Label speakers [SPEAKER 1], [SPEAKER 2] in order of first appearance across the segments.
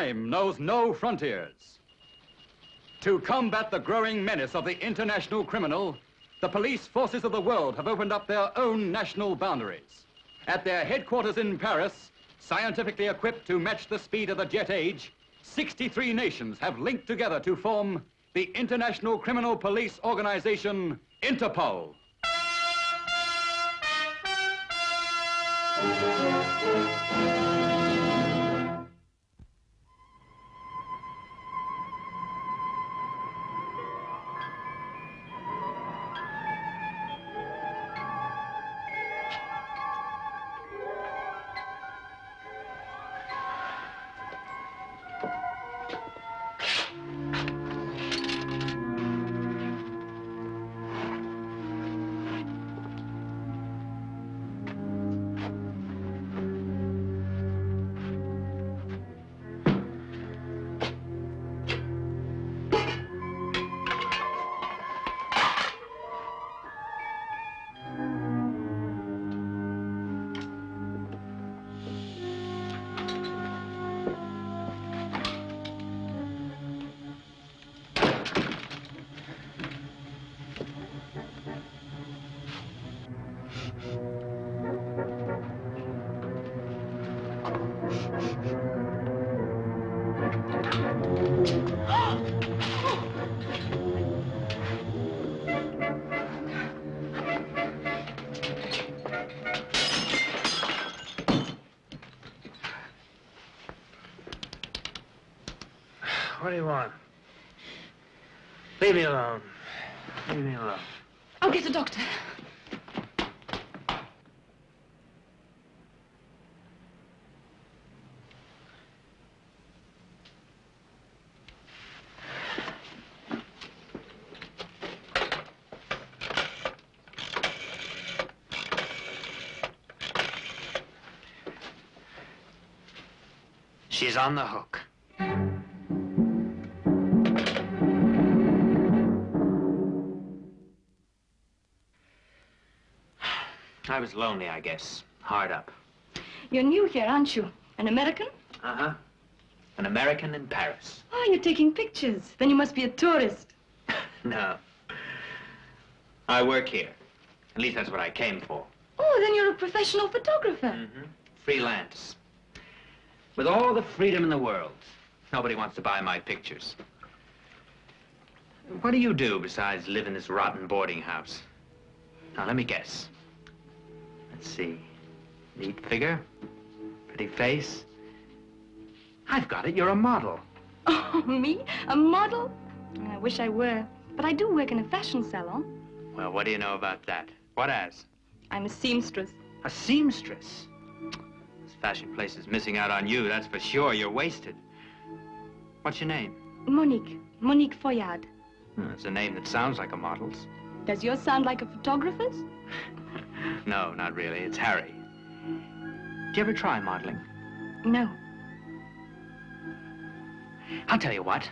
[SPEAKER 1] Crime knows no frontiers. To combat the growing menace of the international criminal, the police forces of the world have opened up their own national boundaries. At their headquarters in Paris, scientifically equipped to match the speed of the jet age, 63 nations have linked together to form the International Criminal Police Organization, Interpol.
[SPEAKER 2] What do you want? Leave me alone. Leave me alone.
[SPEAKER 3] I'll get a doctor.
[SPEAKER 2] She's on the hook. I was lonely, I guess. Hard up.
[SPEAKER 3] You're new here, aren't you? An American?
[SPEAKER 2] Uh-huh. An American in Paris.
[SPEAKER 3] Oh, you're taking pictures. Then you must be a tourist.
[SPEAKER 2] No. I work here. At least that's what I came for.
[SPEAKER 3] Oh, then you're a professional photographer.
[SPEAKER 2] Mm-hmm. Freelance. With all the freedom in the world. Nobody wants to buy my pictures. What do you do besides live in this rotten boarding house? Now, let me guess. Let's see. Neat figure, pretty face. I've got it, you're a model.
[SPEAKER 3] Oh, me? A model? I wish I were. But I do work in a fashion salon.
[SPEAKER 2] Well, what do you know about that? What as?
[SPEAKER 3] I'm a seamstress.
[SPEAKER 2] A seamstress? This fashion place is missing out on you, that's for sure. You're wasted. What's your name?
[SPEAKER 3] Monique. Monique Foyard.
[SPEAKER 2] It's a name that sounds like a model's.
[SPEAKER 3] Does yours sound like a photographer's?
[SPEAKER 2] No, not really. It's Harry. Did you ever try modeling?
[SPEAKER 3] No.
[SPEAKER 2] I'll tell you what.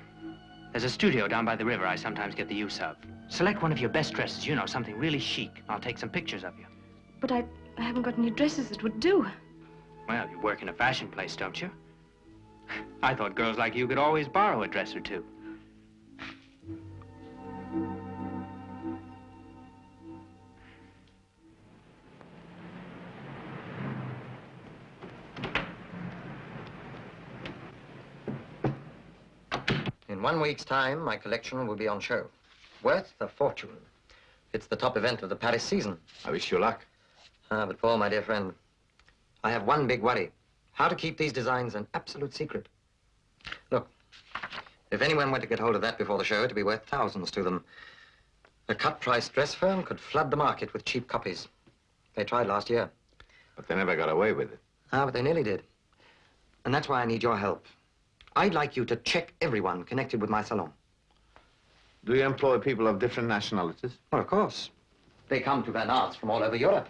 [SPEAKER 2] There's a studio down by the river I sometimes get the use of. Select one of your best dresses, you know, something really chic. I'll take some pictures of you.
[SPEAKER 3] But I haven't got any dresses that would do.
[SPEAKER 2] Well, you work in a fashion place, don't you? I thought girls like you could always borrow a dress or two.
[SPEAKER 4] In 1 week's time, my collection will be on show. Worth a fortune. It's the top event of the Paris season.
[SPEAKER 5] I wish you luck.
[SPEAKER 4] But Paul, my dear friend, I have one big worry. How to keep these designs an absolute secret. Look, if anyone were to get hold of that before the show, it'd be worth thousands to them. A cut-price dress firm could flood the market with cheap copies. They tried last year.
[SPEAKER 5] But they never got away with it.
[SPEAKER 4] But they nearly did. And that's why I need your help. I'd like you to check everyone connected with my salon.
[SPEAKER 5] Do you employ people of different nationalities?
[SPEAKER 4] Well, of course. They come to Van Arts from all over Europe.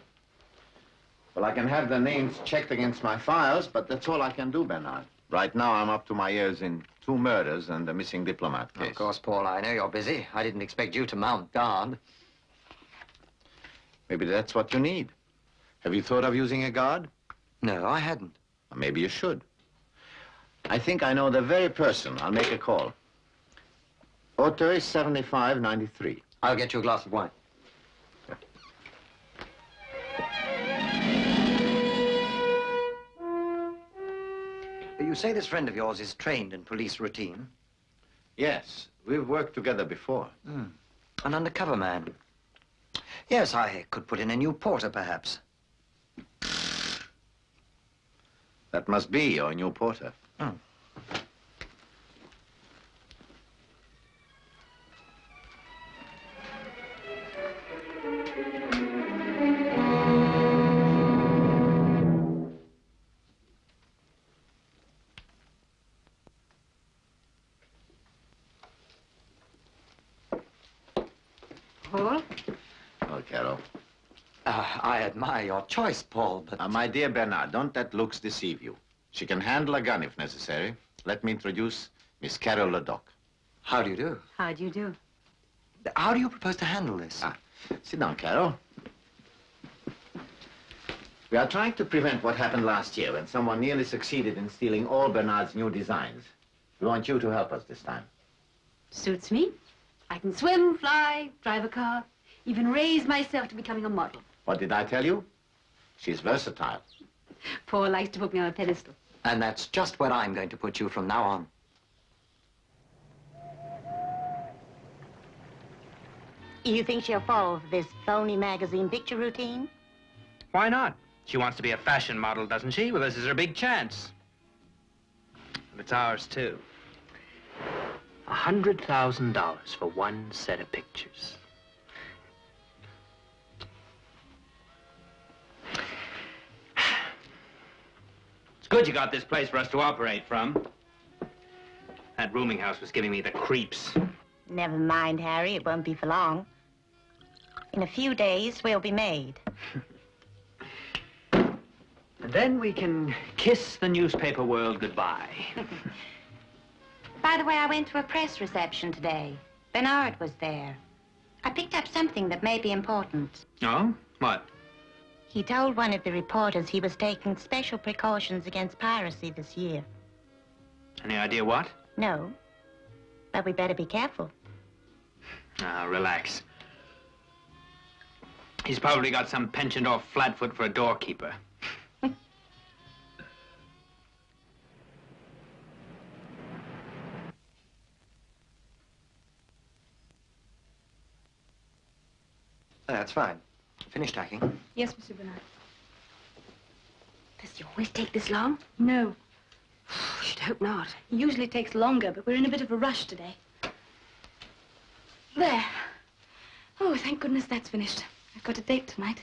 [SPEAKER 5] Well, I can have their names checked against my files, but that's all I can do, Bernard. Right now, I'm up to my ears in 2 murders and a missing diplomat case.
[SPEAKER 4] Of course, Paul, I know you're busy. I didn't expect you to mount guard.
[SPEAKER 5] Maybe that's what you need. Have you thought of using a guard?
[SPEAKER 4] No, I hadn't.
[SPEAKER 5] Well, maybe you should. I think I know the very person. I'll make a call. Auteuil 7593.
[SPEAKER 4] I'll get you a glass of wine. You say this friend of yours is trained in police routine?
[SPEAKER 5] Yes, we've worked together before.
[SPEAKER 4] An undercover man. Yes, I could put in a new porter, perhaps.
[SPEAKER 5] That must be your new porter.
[SPEAKER 4] Oh.
[SPEAKER 3] Paul?
[SPEAKER 5] Oh, Carol.
[SPEAKER 4] I admire your choice, Paul, but...
[SPEAKER 5] My dear Bernard, don't let looks deceive you. She can handle a gun if necessary. Let me introduce Miss Carol Ledoc.
[SPEAKER 4] How do you do?
[SPEAKER 3] How do you do?
[SPEAKER 4] How do you propose to handle this?
[SPEAKER 5] Sit down, Carol. We are trying to prevent what happened last year when someone nearly succeeded in stealing all Bernard's new designs. We want you to help us this time.
[SPEAKER 6] Suits me. I can swim, fly, drive a car, even raise myself to becoming a model.
[SPEAKER 5] What did I tell you? She's versatile.
[SPEAKER 6] Paul likes to put me on a pedestal.
[SPEAKER 4] And that's just where I'm going to put you from now on.
[SPEAKER 7] You think she'll fall for this phony magazine picture routine?
[SPEAKER 2] Why not? She wants to be a fashion model, doesn't she? Well, this is her big chance. And it's ours, too. $100,000 for one set of pictures. It's good you got this place for us to operate from. That rooming house was giving me the creeps.
[SPEAKER 7] Never mind, Harry. It won't be for long. In a few days, we'll be made.
[SPEAKER 2] And then we can kiss the newspaper world goodbye.
[SPEAKER 7] By the way, I went to a press reception today. Bernard was there. I picked up something that may be important.
[SPEAKER 2] Oh? What?
[SPEAKER 7] He told one of the reporters he was taking special precautions against piracy this year.
[SPEAKER 2] Any idea what?
[SPEAKER 7] No, but we better be careful.
[SPEAKER 2] Now, relax. He's probably got some pensioned-off flatfoot for a doorkeeper.
[SPEAKER 4] That's fine. Finish tacking.
[SPEAKER 3] Yes, Monsieur Bernard.
[SPEAKER 6] Does he always take this long?
[SPEAKER 3] No.
[SPEAKER 6] I should hope not.
[SPEAKER 3] It usually takes longer, but we're in a bit of a rush today. There. Oh, thank goodness that's finished. I've got a date tonight.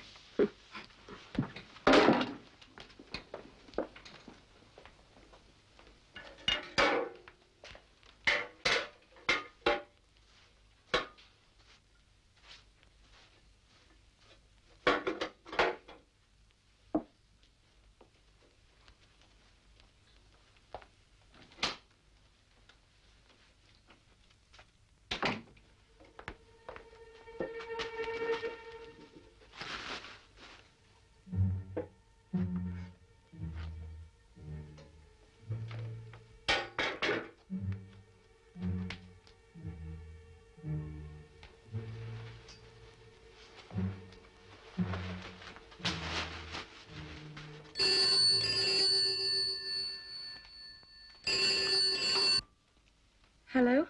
[SPEAKER 3] Hello?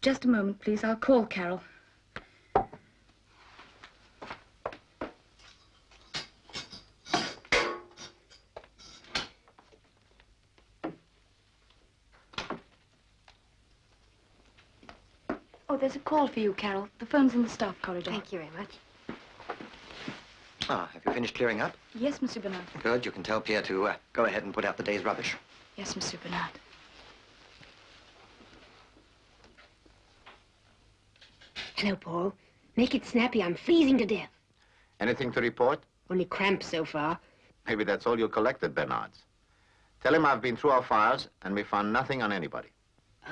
[SPEAKER 3] Just a moment, please. I'll call Carol. Oh, there's a call for you, Carol. The phone's in the staff corridor.
[SPEAKER 6] Thank you very much.
[SPEAKER 4] Have you finished clearing up?
[SPEAKER 3] Yes, Monsieur Bernard.
[SPEAKER 4] Good. You can tell Pierre to go ahead and put out the day's rubbish.
[SPEAKER 3] Yes, Monsieur Bernard.
[SPEAKER 6] Hello, Paul. Make it snappy. I'm freezing to death.
[SPEAKER 5] Anything to report?
[SPEAKER 6] Only cramps so far.
[SPEAKER 5] Maybe that's all you collected, Bernard's. Tell him I've been through our files and we found nothing on anybody.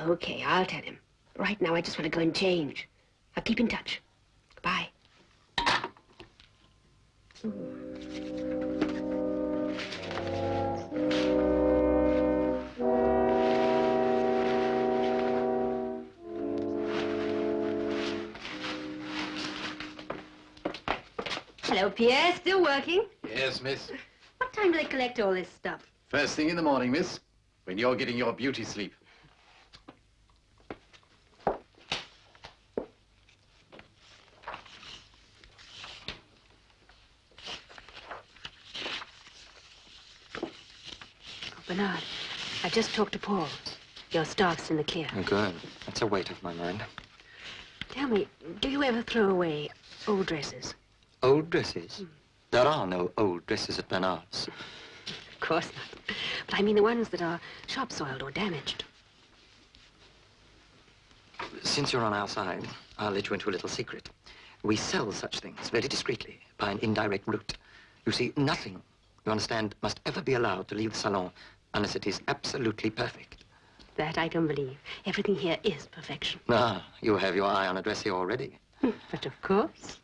[SPEAKER 6] Okay, I'll tell him. Right now, I just want to go and change. I'll keep in touch. Goodbye. Hello, Pierre. Still working?
[SPEAKER 8] Yes, miss.
[SPEAKER 6] What time do they collect all this stuff?
[SPEAKER 8] First thing in the morning, miss, when you're getting your beauty sleep.
[SPEAKER 6] Bernard, I've just talked to Paul. Your staff's in the clear.
[SPEAKER 4] Oh, good. That's a weight off my mind.
[SPEAKER 6] Tell me, do you ever throw away old dresses?
[SPEAKER 4] Old dresses? There are no old dresses at Bernard's.
[SPEAKER 6] Of course not. But I mean the ones that are shop-soiled or damaged.
[SPEAKER 4] Since you're on our side, I'll let you into a little secret. We sell such things very discreetly by an indirect route. You see, nothing, you understand, must ever be allowed to leave the salon unless it is absolutely perfect.
[SPEAKER 6] That I can believe. Everything here is perfection.
[SPEAKER 4] Ah, you have your eye on a dress here already.
[SPEAKER 6] But of course.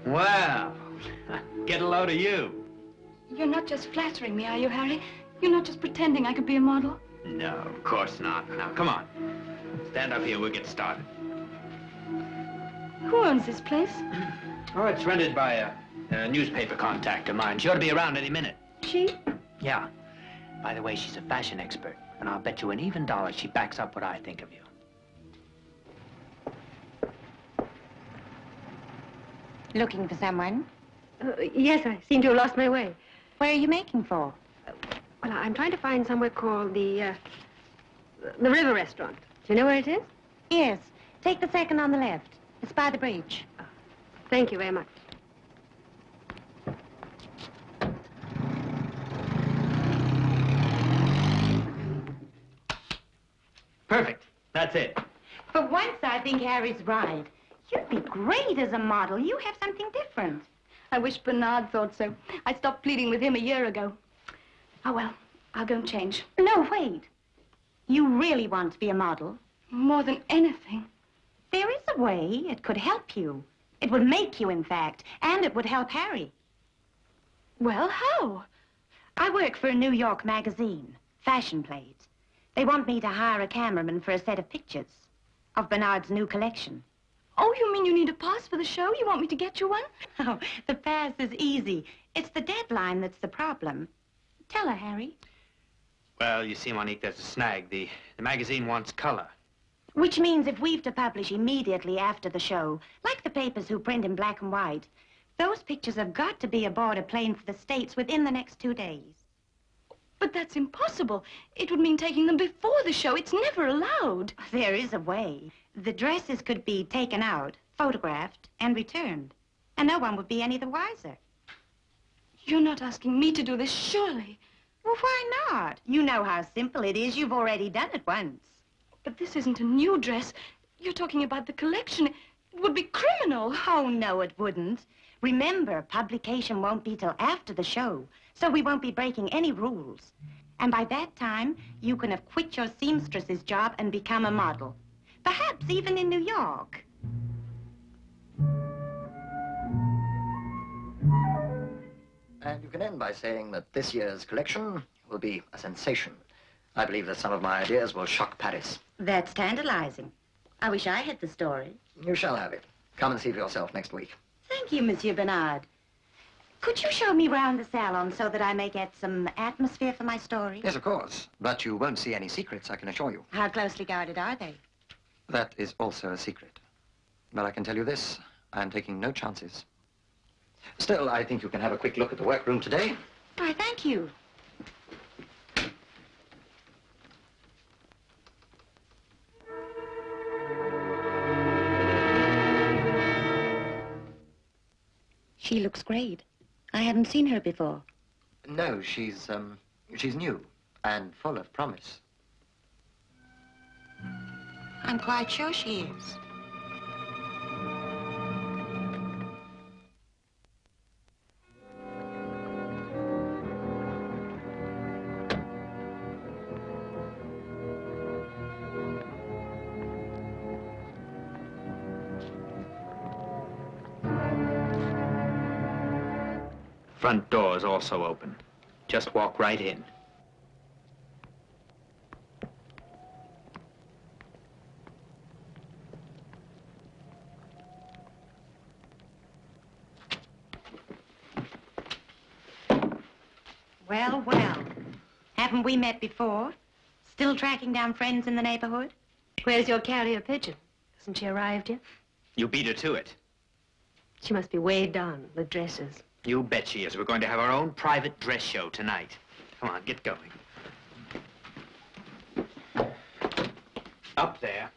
[SPEAKER 2] Well, get a load of you.
[SPEAKER 3] You're not just flattering me, are you, Harry? You're not just pretending I could be a model?
[SPEAKER 2] No, of course not. Now, come on. Stand up here, we'll get started.
[SPEAKER 3] Who owns this place?
[SPEAKER 2] Oh, it's rented by a newspaper contact of mine. She ought to be around any minute.
[SPEAKER 3] She?
[SPEAKER 2] Yeah. By the way, she's a fashion expert, and I'll bet you an even dollar she backs up what I think of you.
[SPEAKER 7] Looking for someone?
[SPEAKER 6] Yes, I seem to have lost my way.
[SPEAKER 7] Where are you making for?
[SPEAKER 6] Well, I'm trying to find somewhere called the River Restaurant. Do you know where it is?
[SPEAKER 7] Yes. Take the second on the left. It's by the bridge.
[SPEAKER 6] Thank you very much.
[SPEAKER 2] Perfect. That's it.
[SPEAKER 7] For once, I think Harry's right. You'd be great as a model. You have something different.
[SPEAKER 3] I wish Bernard thought so. I stopped pleading with him a year ago. Oh, well, I'll go and change.
[SPEAKER 7] No, wait. You really want to be a model?
[SPEAKER 3] More than anything.
[SPEAKER 7] There is a way. It could help you. It would make you, in fact, and it would help Harry.
[SPEAKER 3] Well, how?
[SPEAKER 7] I work for a New York magazine, Fashion Plates. They want me to hire a cameraman for a set of pictures of Bernard's new collection.
[SPEAKER 3] Oh, you mean you need a pass for the show? You want me to get you one?
[SPEAKER 7] Oh, the pass is easy. It's the deadline that's the problem. Tell her, Harry.
[SPEAKER 2] Well, you see, Monique, there's a snag. The magazine wants color.
[SPEAKER 7] Which means if we've to publish immediately after the show, like the papers who print in black and white, those pictures have got to be aboard a plane for the States within the next 2 days.
[SPEAKER 3] But that's impossible. It would mean taking them before the show. It's never allowed.
[SPEAKER 7] There is a way. The dresses could be taken out, photographed, and returned. And no one would be any the wiser.
[SPEAKER 3] You're not asking me to do this, surely.
[SPEAKER 7] Well, why not? You know how simple it is. You've already done it once.
[SPEAKER 3] But this isn't a new dress. You're talking about the collection. It would be criminal.
[SPEAKER 7] Oh, no, it wouldn't. Remember, publication won't be till after the show, so we won't be breaking any rules. And by that time, you can have quit your seamstress's job and become a model. Perhaps even in New York.
[SPEAKER 4] And you can end by saying that this year's collection will be a sensation. I believe that some of my ideas will shock Paris.
[SPEAKER 7] That's tantalizing. I wish I had the story.
[SPEAKER 4] You shall have it. Come and see for yourself next week.
[SPEAKER 7] Thank you, Monsieur Bernard. Could you show me round the salon so that I may get some atmosphere for my story?
[SPEAKER 4] Yes, of course. But you won't see any secrets, I can assure you.
[SPEAKER 7] How closely guarded are they?
[SPEAKER 4] That is also a secret. But I can tell you this, I'm taking no chances. Still, I think you can have a quick look at the workroom today.
[SPEAKER 7] Why, thank you. She looks great. I haven't seen her before.
[SPEAKER 4] No, she's new and full of promise.
[SPEAKER 7] I'm quite sure she is.
[SPEAKER 2] Front door is also open. Just walk right in.
[SPEAKER 7] Well, well. Haven't we met before? Still tracking down friends in the neighborhood?
[SPEAKER 6] Where's your carrier pigeon? Hasn't she arrived yet?
[SPEAKER 2] You beat her to it.
[SPEAKER 6] She must be weighed down with dresses.
[SPEAKER 2] You bet she is. We're going to have our own private dress show tonight. Come on, get going. Up there.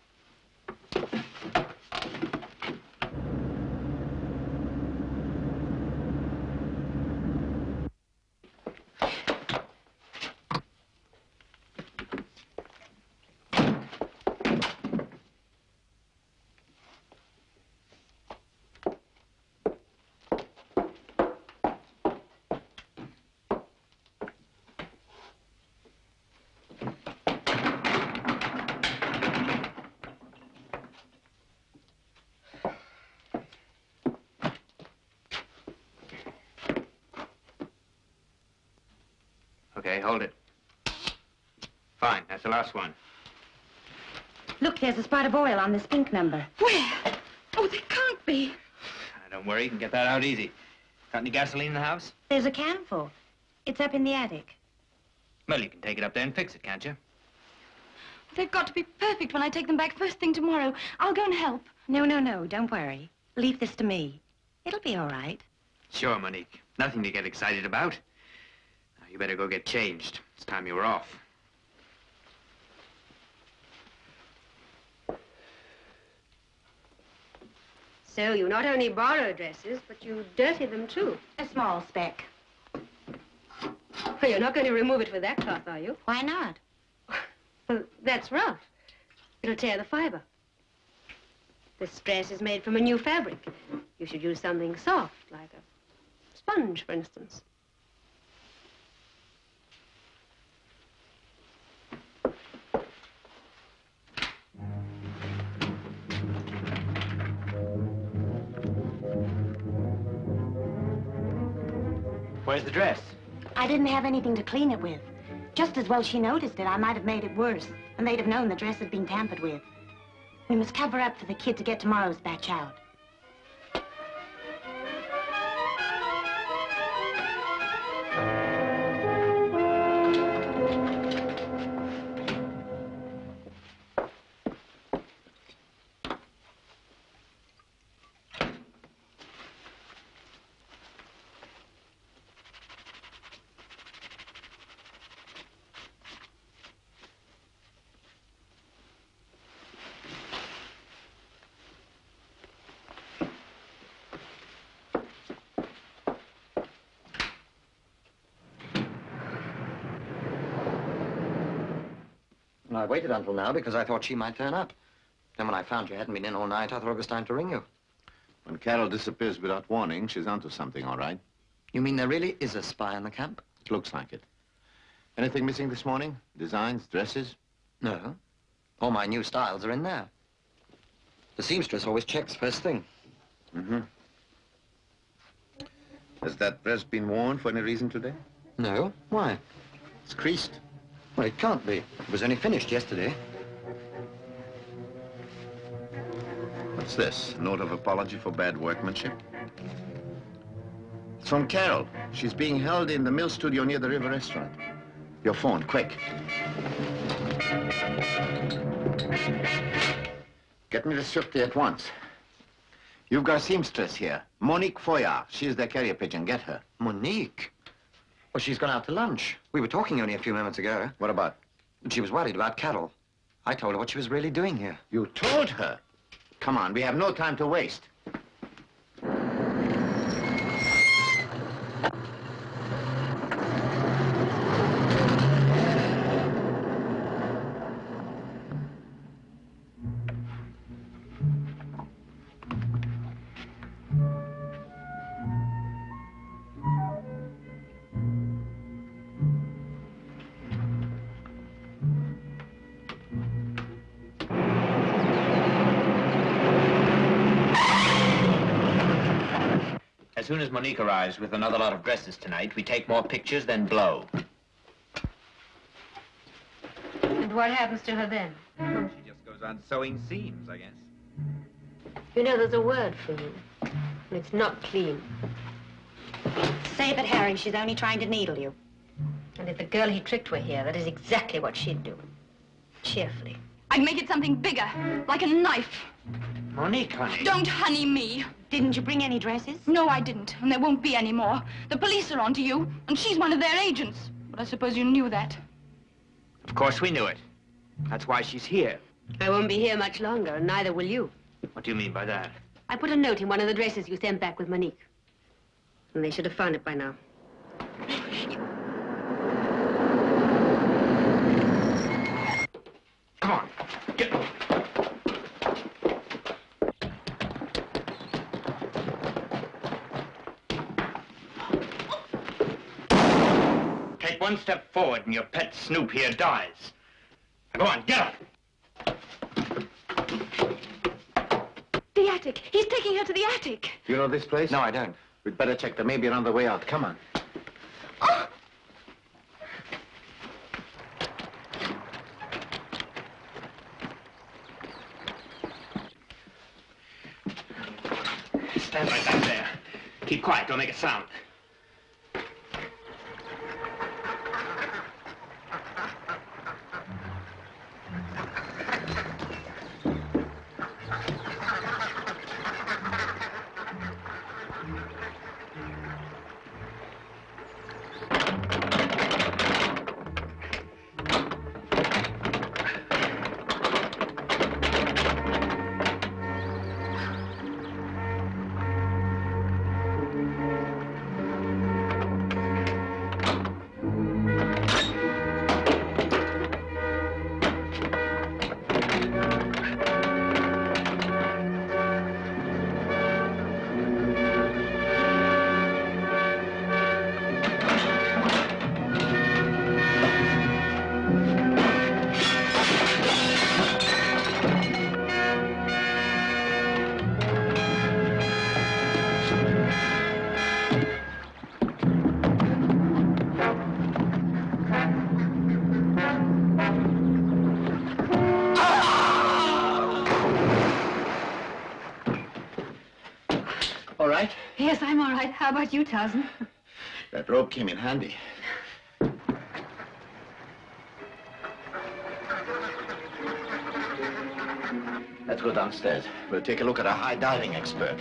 [SPEAKER 2] Okay, hold it. Fine, that's the last one.
[SPEAKER 7] Look, there's a spot of oil on this pink number.
[SPEAKER 3] Where? Oh, there can't be.
[SPEAKER 2] Don't worry, you can get that out easy. Got any gasoline in the house?
[SPEAKER 7] There's a can full. It's up in the attic.
[SPEAKER 2] Well, you can take it up there and fix it, can't you?
[SPEAKER 3] They've got to be perfect when I take them back first thing tomorrow. I'll go and help.
[SPEAKER 7] No, no, no, don't worry. Leave this to me. It'll be all right.
[SPEAKER 2] Sure, Monique. Nothing to get excited about. Now, you better go get changed. It's time you were off.
[SPEAKER 6] So you not only borrow dresses, but you dirty them too.
[SPEAKER 7] A small speck.
[SPEAKER 6] Well, you're not going to remove it with that cloth, are you?
[SPEAKER 7] Why not?
[SPEAKER 6] Well, that's rough. It'll tear the fiber. This dress is made from a new fabric. You should use something soft, like a sponge, for instance.
[SPEAKER 2] Where's the dress?
[SPEAKER 7] I didn't have anything to clean it with. Just as well she noticed it, I might have made it worse. And they'd have known the dress had been tampered with. We must cover up for the kid to get tomorrow's batch out.
[SPEAKER 4] I waited until now because I thought she might turn up. Then when I found you hadn't been in all night, I thought it was time to ring you.
[SPEAKER 5] When Carol disappears without warning, she's onto something, all right?
[SPEAKER 4] You mean there really is a spy in the camp?
[SPEAKER 5] It looks like it. Anything missing this morning? Designs, dresses?
[SPEAKER 4] No. All my new styles are in there. The seamstress always checks first thing.
[SPEAKER 5] Mm-hmm. Has that dress been worn for any reason today?
[SPEAKER 4] No. Why?
[SPEAKER 5] It's creased.
[SPEAKER 4] Well, it can't be. It was only finished yesterday.
[SPEAKER 5] What's this? A note of apology for bad workmanship? It's from Carol. She's being held in the mill studio near the River Restaurant. Your phone, quick. Get me the Swifty at once. You've got a seamstress here, Monique Foyard. She's the carrier pigeon. Get her.
[SPEAKER 4] Monique? Well, she's gone out to lunch. We were talking only a few moments ago.
[SPEAKER 5] What about?
[SPEAKER 4] She was worried about Carol. I told her what she was really doing here.
[SPEAKER 5] You told her? Come on, we have no time to waste.
[SPEAKER 2] As soon as Monique arrives with another lot of dresses tonight, we take more pictures, then blow.
[SPEAKER 6] And what happens to her then?
[SPEAKER 2] She just goes on sewing seams, I guess.
[SPEAKER 6] You know, there's a word for you. And it's not clean.
[SPEAKER 7] Save it, Harry. She's only trying to needle you.
[SPEAKER 6] And if the girl he tricked were here, that is exactly what she'd do. Cheerfully.
[SPEAKER 3] I'd make it something bigger, like a knife.
[SPEAKER 2] Monique, honey.
[SPEAKER 3] Don't honey me.
[SPEAKER 7] Didn't you bring any dresses?
[SPEAKER 3] No, I didn't, and there won't be any more. The police are onto you, and she's one of their agents. But I suppose you knew that.
[SPEAKER 2] Of course we knew it. That's why she's here.
[SPEAKER 6] I won't be here much longer, and neither will you.
[SPEAKER 2] What do you mean by that?
[SPEAKER 6] I put a note in one of the dresses you sent back with Monique. And they should have found it by now.
[SPEAKER 2] Come on, get... Take one step forward and your pet Snoop here dies. Now go on, get up.
[SPEAKER 3] The attic. He's taking her to the attic.
[SPEAKER 5] You know this place?
[SPEAKER 4] No, I don't.
[SPEAKER 5] We'd better check. There may be another way out. Come on.
[SPEAKER 3] Oh!
[SPEAKER 2] Stand right back there. Keep quiet, don't make a sound.
[SPEAKER 5] All right?
[SPEAKER 3] Yes, I'm all right. How about you, Tarzan?
[SPEAKER 5] That rope came in handy. Let's go downstairs. We'll take a look at a high diving expert.